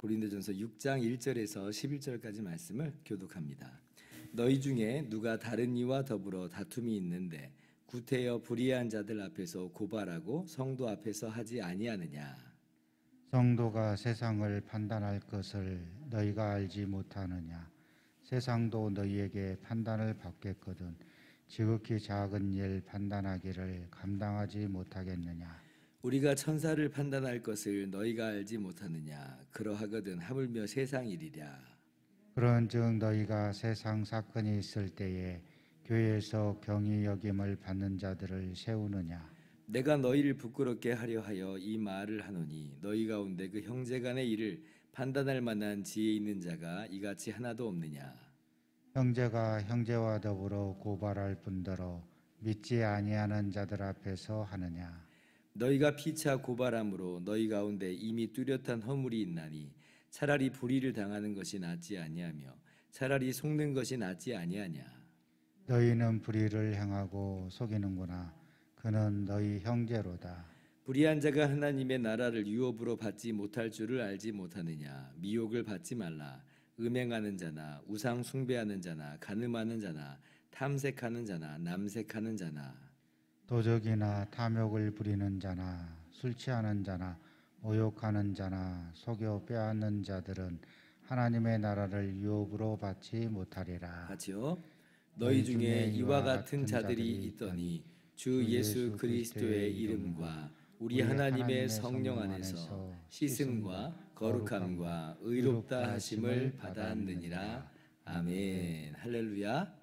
고린도전서 6장 1절에서 11절까지 말씀을 교독합니다. 너희 중에 누가 다른 이와 더불어 다툼이 있는데 구태여 불의한 자들 앞에서 고발하고 성도 앞에서 하지 아니하느냐. 성도가 세상을 판단할 것을 너희가 알지 못하느냐. 세상도 너희에게 판단을 받겠거든 지극히 작은 일 판단하기를 감당하지 못하겠느냐. 우리가 천사를 판단할 것을 너희가 알지 못하느냐. 그러하거든 하물며 세상 일이랴. 그런즉 너희가 세상 사건이 있을 때에 교회에서 경히 여김을 받는 자들을 세우느냐. 내가 너희를 부끄럽게 하려 하여 이 말을 하노니 너희 가운데 그 형제간의 일을 판단할 만한 지혜 있는 자가 이같이 하나도 없느냐. 형제가 형제와 더불어 고발할 뿐더러 믿지 아니하는 자들 앞에서 하느냐. 너희가 피차 고발함으로 너희 가운데 이미 뚜렷한 허물이 있나니 차라리 불의를 당하는 것이 낫지 아니하며 차라리 속는 것이 낫지 아니하냐. 너희는 불의를 행하고 속이는구나. 그는 너희 형제로다. 불의한 자가 하나님의 나라를 유업으로 받지 못할 줄을 알지 못하느냐. 미혹을 받지 말라. 음행하는 자나 우상 숭배하는 자나 간음하는 자나 탐색하는 자나 남색하는 자나 도적이나 탐욕을 부리는 자나 술 취하는 자나 모욕하는 자나 속여 빼앗는 자들은 하나님의 나라를 유업으로 받지 못하리라. 같이요. 너희 중에 이와 같은 자들이 있더니 주 예수 그리스도의 이름과 우리 하나님의 성령 안에서 씻음과 거룩함과 의롭다 하심을 받았느니라. 아멘. 할렐루야.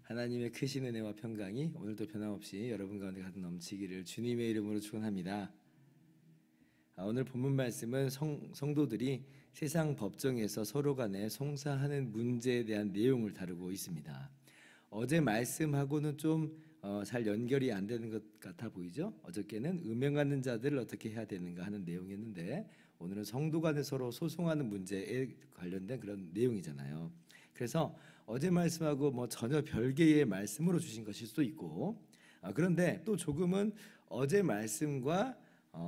하나님의 크신 은혜와 평강이 오늘도 변함없이 여러분 가운데 가득 넘치기를 주님의 이름으로 축원합니다. 오늘 본문 말씀은 성도들이 세상 법정에서 서로 간에 송사하는 문제에 대한 내용을 다루고 있습니다. 어제 말씀하고는 좀 잘 연결이 안 되는 것 같아 보이죠? 어저께는 음행하는 자들을 어떻게 해야 되는가 하는 내용이었는데 오늘은 성도 간에 서로 소송하는 문제에 관련된 그런 내용이잖아요. 그래서 어제 말씀하고 전혀 별개의 말씀으로 주신 것일 수도 있고 그런데 또 조금은 어제 말씀과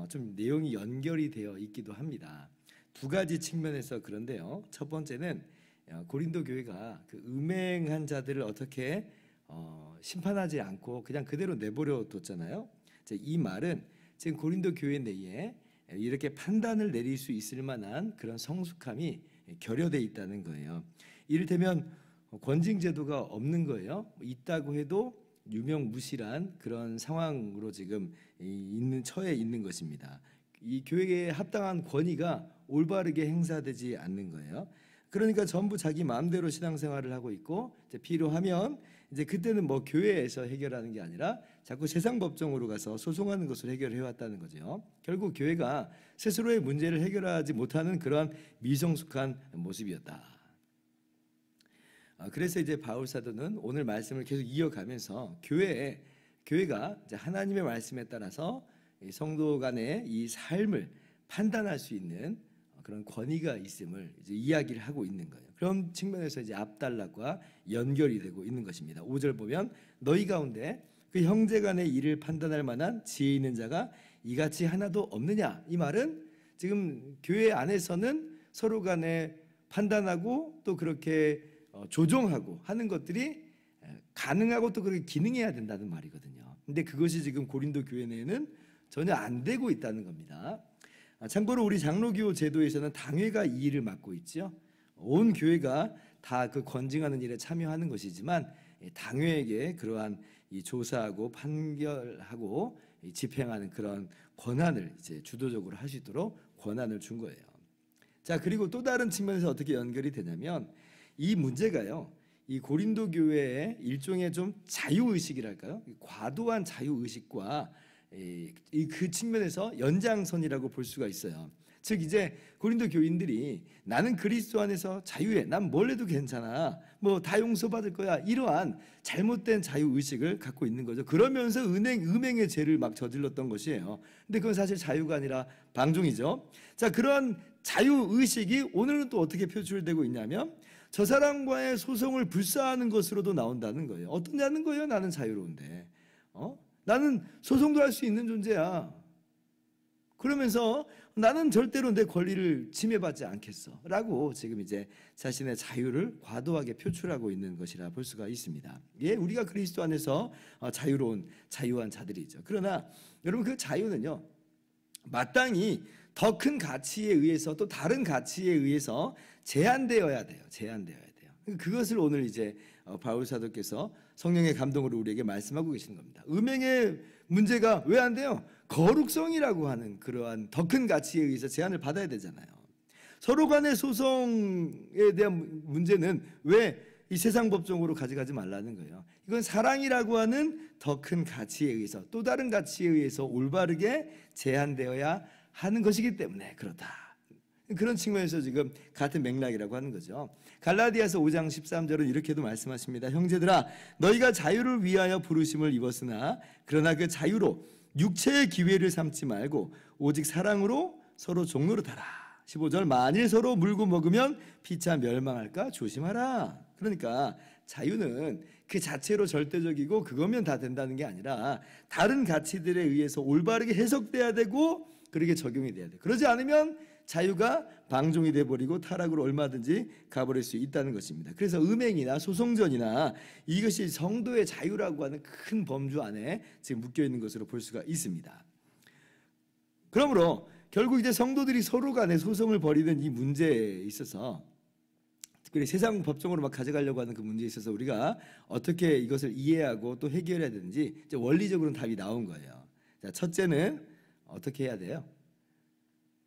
좀 내용이 연결이 되어 있기도 합니다. 두 가지 측면에서 그런데요. 첫 번째는 고린도 교회가 그 음행한 자들을 어떻게 심판하지 않고 그냥 그대로 내버려 뒀잖아요. 이 말은 지금 고린도 교회 내에 이렇게 판단을 내릴 수 있을 만한 그런 성숙함이 결여되어 있다는 거예요. 이를테면 권징 제도가 없는 거예요. 있다고 해도 유명무실한 그런 상황으로 지금 처해 있는 것입니다. 이 교회에 합당한 권위가 올바르게 행사되지 않는 거예요. 그러니까 전부 자기 마음대로 신앙생활을 하고 있고 필요하면 이제 그때는 교회에서 해결하는 게 아니라 자꾸 세상 법정으로 가서 소송하는 것으로 해결해 왔다는 거죠. 결국 교회가 스스로의 문제를 해결하지 못하는 그런 미성숙한 모습이었다. 그래서 이제 바울 사도는 오늘 말씀을 계속 이어가면서 교회가 이제 하나님의 말씀에 따라서 성도 간의 이 삶을 판단할 수 있는 그런 권위가 있음을 이제 이야기를 하고 있는 거예요. 그런 측면에서 이제 앞달락과 연결이 되고 있는 것입니다. 5절 보면 너희 가운데 그 형제 간의 일을 판단할 만한 지혜 있는 자가 이같이 하나도 없느냐. 이 말은 지금 교회 안에서는 서로 간에 판단하고 또 그렇게 조정하고 하는 것들이 가능하고 또 그렇게 기능해야 된다는 말이거든요. 근데 그것이 지금 고린도 교회 내에는 전혀 안 되고 있다는 겁니다. 참고로 우리 장로교 제도에서는 당회가 이 일을 맡고 있죠. 온 교회가 다 그 권징하는 일에 참여하는 것이지만 당회에게 그러한 이 조사하고 판결하고 집행하는 그런 권한을 이제 주도적으로 할 수 있도록 권한을 준 거예요. 자, 그리고 또 다른 측면에서 어떻게 연결이 되냐면 이 문제가요. 이 고린도 교회의 일종의 좀 자유의식이랄까요? 과도한 자유의식과 그 측면에서 연장선이라고 볼 수가 있어요. 즉 이제 고린도 교인들이 나는 그리스도 안에서 자유해, 난 뭘 해도 괜찮아, 뭐 다 용서받을 거야, 이러한 잘못된 자유의식을 갖고 있는 거죠. 그러면서 음행의 죄를 막 저질렀던 것이에요. 근데 그건 사실 자유가 아니라 방종이죠. 자, 그런 자유의식이 오늘은 또 어떻게 표출되고 있냐면 저 사람과의 소송을 불사하는 것으로도 나온다는 거예요. 어떠냐는 거예요. 나는 자유로운데, 나는 소송도 할 수 있는 존재야. 그러면서 나는 절대로 내 권리를 침해받지 않겠어 라고 지금 이제 자신의 자유를 과도하게 표출하고 있는 것이라 볼 수가 있습니다. 예, 우리가 그리스도 안에서 자유한 자들이죠. 그러나 여러분, 그 자유는요, 마땅히 더 큰 가치에 의해서, 또 다른 가치에 의해서 제한되어야 돼요. 그것을 오늘 이제 바울 사도께서 성령의 감동으로 우리에게 말씀하고 계시는 겁니다. 음행의 문제가 왜 안 돼요? 거룩성이라고 하는 그러한 더 큰 가치에 의해서 제한을 받아야 되잖아요. 서로 간의 소송에 대한 문제는 왜 이 세상 법정으로 가져가지 말라는 거예요. 이건 사랑이라고 하는 더 큰 가치에 의해서, 또 다른 가치에 의해서 올바르게 제한되어야 하는 것이기 때문에 그렇다. 그런 측면에서 지금 같은 맥락이라고 하는 거죠. 갈라디아서 5장 13절은 이렇게도 말씀하십니다. 형제들아, 너희가 자유를 위하여 부르심을 입었으나 그러나 그 자유로 육체의 기회를 삼지 말고 오직 사랑으로 서로 종노릇하라. 15절, 만일 서로 물고 먹으면 피차 멸망할까 조심하라. 그러니까 자유는 그 자체로 절대적이고 그거면 다 된다는 게 아니라 다른 가치들에 의해서 올바르게 해석돼야 되고 그렇게 적용이 돼야 돼. 그러지 않으면 자유가 방종이 돼버리고 타락으로 얼마든지 가버릴 수 있다는 것입니다. 그래서 음행이나 소송전이나 이것이 성도의 자유라고 하는 큰 범주 안에 지금 묶여있는 것으로 볼 수가 있습니다. 그러므로 결국 이제 성도들이 서로 간에 소송을 벌이는 이 문제에 있어서, 특별히 세상 법정으로 막 가져가려고 하는 그 문제에 있어서 우리가 어떻게 이것을 이해하고 또 해결해야 되는지 이제 원리적으로는 답이 나온 거예요. 자, 첫째는 어떻게 해야 돼요?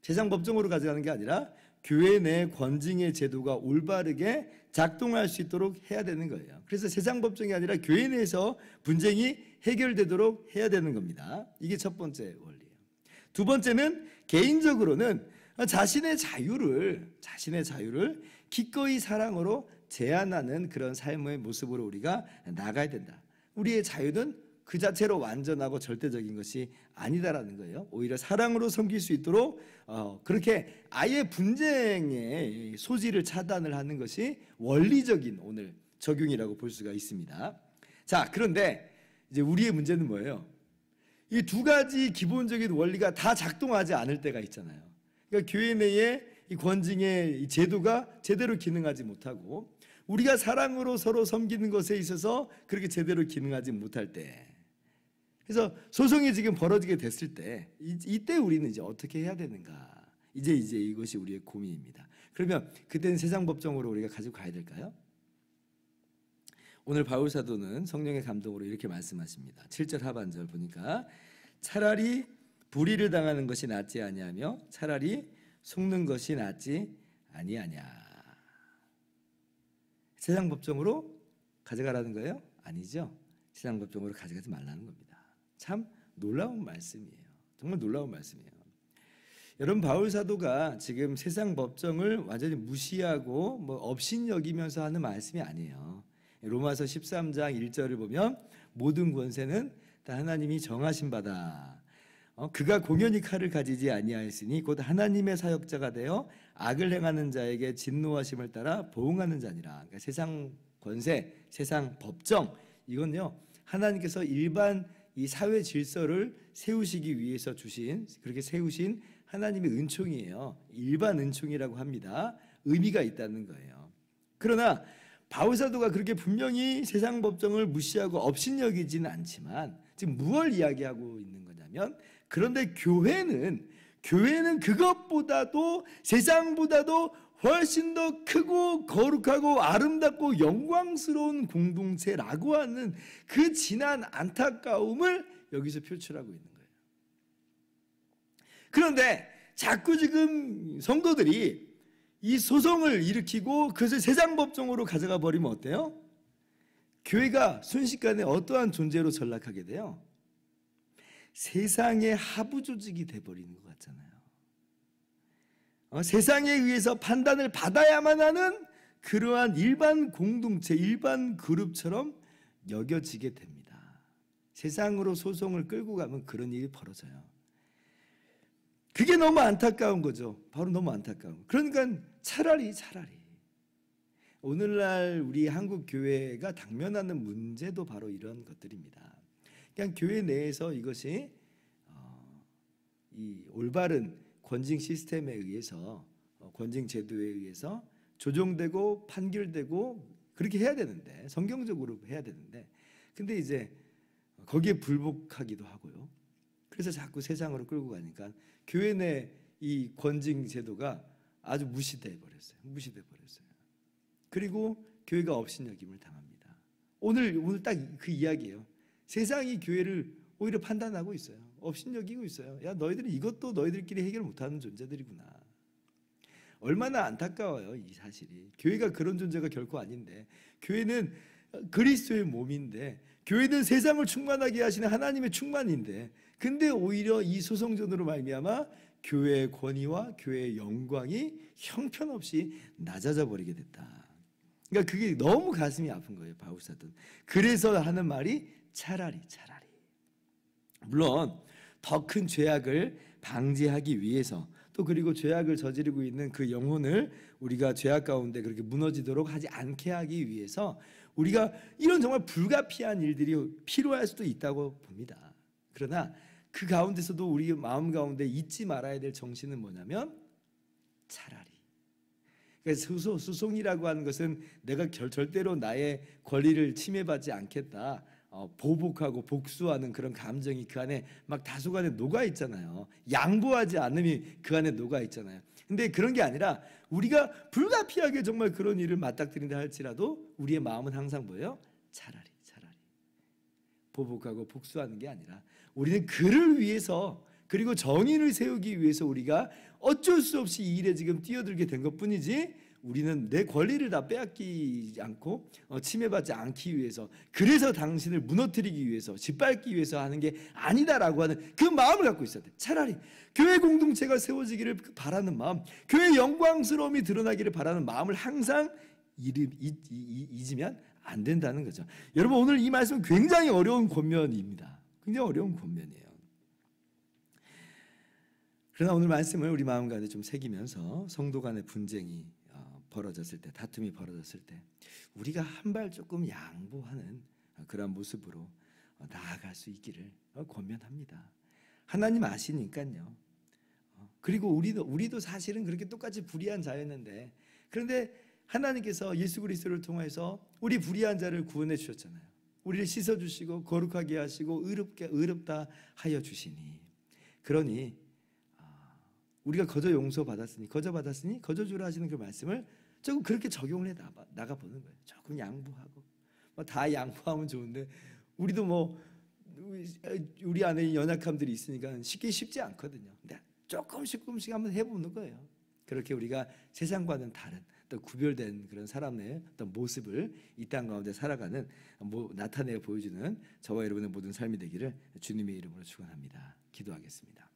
세상 법정으로 가져가는 게 아니라 교회 내 권징의 제도가 올바르게 작동할 수 있도록 해야 되는 거예요. 그래서 세상 법정이 아니라 교회 내에서 분쟁이 해결되도록 해야 되는 겁니다. 이게 첫 번째 원리예요. 두 번째는 개인적으로는 자신의 자유를 기꺼이 사랑으로 제한하는 그런 삶의 모습으로 우리가 나가야 된다. 우리의 자유는 그 자체로 완전하고 절대적인 것이 아니다라는 거예요. 오히려 사랑으로 섬길 수 있도록 그렇게 아예 분쟁의 소지를 차단을 하는 것이 원리적인 오늘 적용이라고 볼 수가 있습니다. 자, 그런데 이제 우리의 문제는 뭐예요? 이 두 가지 기본적인 원리가 다 작동하지 않을 때가 있잖아요. 그러니까 교회 내에 이 권징의 이 제도가 제대로 기능하지 못하고 우리가 사랑으로 서로 섬기는 것에 있어서 그렇게 제대로 기능하지 못할 때, 그래서 소송이 지금 벌어지게 됐을 때 이때 우리는 이제 어떻게 해야 되는가? 이제 이것이 우리의 고민입니다. 그러면 그때는 세상 법정으로 우리가 가지고 가야 될까요? 오늘 바울 사도는 성령의 감동으로 이렇게 말씀하십니다. 7절 하반절 보니까 차라리 불의를 당하는 것이 낫지 아니하며 차라리 속는 것이 낫지 아니하냐. 세상 법정으로 가져가라는 거예요? 아니죠. 세상 법정으로 가져가지 말라는 겁니다. 참 놀라운 말씀이에요. 정말 놀라운 말씀이에요. 여러분, 바울 사도가 지금 세상 법정을 완전히 무시하고 업신여기면서 하는 말씀이 아니에요. 로마서 13장 1절을 보면 모든 권세는 다 하나님이 정하신 바다. 그가 공연히 칼을 가지지 아니하였으니 곧 하나님의 사역자가 되어 악을 행하는 자에게 진노하심을 따라 보응하는 자니라. 그러니까 세상 권세, 세상 법정, 이건요 하나님께서 일반 이 사회 질서를 세우시기 위해서 그렇게 세우신 하나님의 은총이에요. 일반 은총이라고 합니다. 의미가 있다는 거예요. 그러나 바울 사도가 그렇게 분명히 세상 법정을 무시하고 업신여기지는 않지만 지금 무엇을 이야기하고 있는 거냐면, 그런데 교회는 그것보다도 세상보다도 훨씬 더 크고 거룩하고 아름답고 영광스러운 공동체라고 하는 그 진한 안타까움을 여기서 표출하고 있는 거예요. 그런데 자꾸 지금 성도들이 이 소송을 일으키고 그것을 세상 법정으로 가져가 버리면 어때요? 교회가 순식간에 어떠한 존재로 전락하게 돼요? 세상의 하부 조직이 돼버리는 것 같잖아요. 세상에 의해서 판단을 받아야만 하는 그러한 일반 공동체, 일반 그룹처럼 여겨지게 됩니다. 세상으로 소송을 끌고 가면 그런 일이 벌어져요. 그게 너무 안타까운 거죠. 바로 너무 안타까운. 그러니까 차라리 오늘날 우리 한국 교회가 당면하는 문제도 바로 이런 것들입니다. 그냥 교회 내에서 이것이 이 올바른 권징 시스템에 의해서, 권징 제도에 의해서 조정되고 판결되고 그렇게 해야 되는데, 성경적으로 해야 되는데, 근데 이제 거기에 불복하기도 하고요. 그래서 자꾸 세상으로 끌고 가니까 교회 내 이 권징 제도가 아주 무시돼 버렸어요. 그리고 교회가 업신여김을 당합니다. 오늘 딱 그 이야기예요. 세상이 교회를 오히려 판단하고 있어요. 업신여기고 있어요. 야, 너희들은 이것도 너희들끼리 해결 못하는 존재들이구나. 얼마나 안타까워요, 이 사실이. 교회가 그런 존재가 결코 아닌데, 교회는 그리스도의 몸인데, 교회는 세상을 충만하게 하시는 하나님의 충만인데, 근데 오히려 이 소송전으로 말미암아 교회의 권위와 교회의 영광이 형편없이 낮아져 버리게 됐다. 그러니까 그게 너무 가슴이 아픈 거예요, 바울사도는. 그래서 하는 말이 차라리. 물론 더 큰 죄악을 방지하기 위해서, 또 그리고 죄악을 저지르고 있는 그 영혼을 우리가 죄악 가운데 그렇게 무너지도록 하지 않게 하기 위해서 우리가 이런 정말 불가피한 일들이 필요할 수도 있다고 봅니다. 그러나 그 가운데서도 우리 마음 가운데 잊지 말아야 될 정신은 뭐냐면 차라리. 그러니까 소송이라고 하는 것은 내가 절대로 나의 권리를 침해받지 않겠다, 보복하고 복수하는 그런 감정이 그 안에 막 다소간에 녹아 있잖아요. 양보하지 않음이 그 안에 녹아 있잖아요. 근데 그런 게 아니라 우리가 불가피하게 정말 그런 일을 맞닥뜨린다 할지라도 우리의 마음은 항상 뭐예요? 차라리. 보복하고 복수하는 게 아니라 우리는 그를 위해서, 그리고 정의를 세우기 위해서 우리가 어쩔 수 없이 이 일에 지금 뛰어들게 된 것뿐이지, 우리는 내 권리를 다 빼앗기지 않고 침해받지 않기 위해서, 그래서 당신을 무너뜨리기 위해서, 짓밟기 위해서 하는 게 아니다라고 하는 그 마음을 갖고 있어야 돼. 차라리 교회 공동체가 세워지기를 바라는 마음, 교회의 영광스러움이 드러나기를 바라는 마음을 항상 잊으면 안 된다는 거죠. 여러분, 오늘 이 말씀은 굉장히 어려운 권면입니다. 굉장히 어려운 권면이에요. 그러나 오늘 말씀을 우리 마음 가운데 좀 새기면서 성도 간의 분쟁이 벌어졌을 때, 다툼이 벌어졌을 때 우리가 한 발 조금 양보하는 그런 모습으로 나아갈 수 있기를 권면합니다. 하나님 아시니까요. 그리고 우리도 사실은 그렇게 똑같이 불의한 자였는데, 그런데 하나님께서 예수 그리스도를 통해서 우리 불의한 자를 구원해 주셨잖아요. 우리를 씻어 주시고 거룩하게 하시고 의롭다 하여 주시니, 그러니 우리가 거저 용서받았으니 거저 주라 하시는 그 말씀을 조금 그렇게 적용을 해 나가 보는 거예요. 조금 양보하고, 다 양보하면 좋은데 우리도 우리 안에 연약함들이 있으니까 쉽지 않거든요. 근데 조금씩 한번 해보는 거예요. 그렇게 우리가 세상과는 다른, 또 구별된 그런 사람의 어떤 모습을 이 땅 가운데 살아가는, 나타내 보여주는 저와 여러분의 모든 삶이 되기를 주님의 이름으로 축원합니다. 기도하겠습니다.